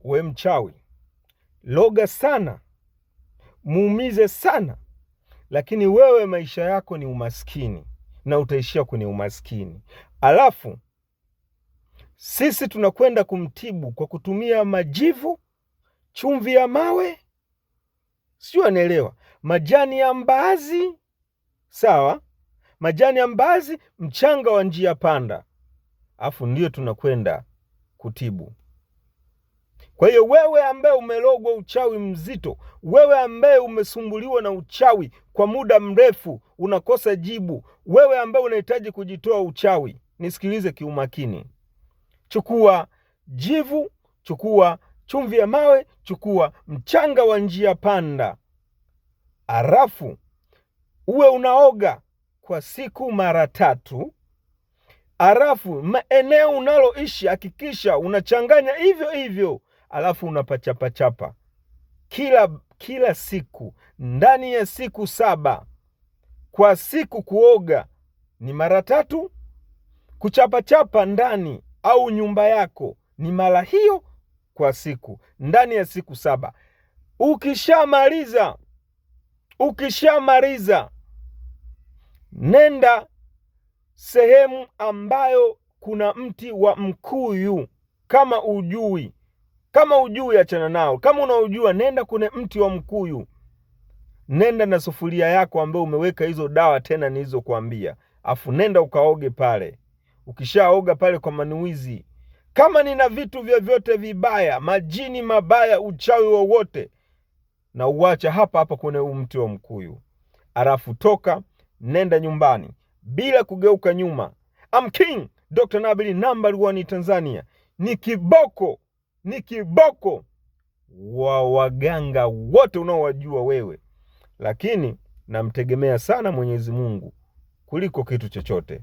we mchawi, loga sana, muumize sana, lakini wewe maisha yako ni umaskini na utaishia kwenye umaskini. Alafu sisi tunakwenda kumtibu kwa kutumia majivu, chumvi ya mawe, sio, anaelewa, majani ya mbaazi, sawa, majani ya mbaazi, mchanga wa njia panda, afu ndio tunakwenda kutibu. Kwa hiyo wewe ambaye umelogwa uchawi mzito, wewe ambaye umesumbuliwa na uchawi kwa muda mrefu unakosa jibu, wewe ambaye unahitaji kujitoa uchawi, nisikilize kiumakini. Chukua jivu, chukua chumvi ya mawe, chukua mchanga wa njia panda, alafu uwe unaoga kwa siku mara 3. Alafu maeneo unaloishi hakikisha unachanganya hivyo hivyo, alafu unapachapachapa kila siku ndani ya siku 7. Kwa siku kuoga ni mara 3, kuchapachapa ndani au nyumba yako ni mara hiyo kwa siku ndani ya siku 7. Ukishamaliza nenda sehemu ambayo kuna mti wa mkuyu. Kama ujui achana nao. Kama unaujua, nenda kune mti wa mkuyu. Nenda na sufuria yako ambayo umeweka hizo dawa tena nilizokuambia. Afu nenda ukaoge pale. Ukishaoga pale kwa manuizi, kama nina vitu vyovyote vibaya, majini mabaya, uchawi wowote, na uacha hapa kwenye mti wa mkuyu. Alafu toka, nenda nyumbani bila kugeuka nyuma. I'm King Dr. Nabil, number 1 Tanzania. Ni kiboko wa waganga wote unaowajua wewe, lakini namtegemea sana Mwenyezi Mungu kuliko kitu chochote.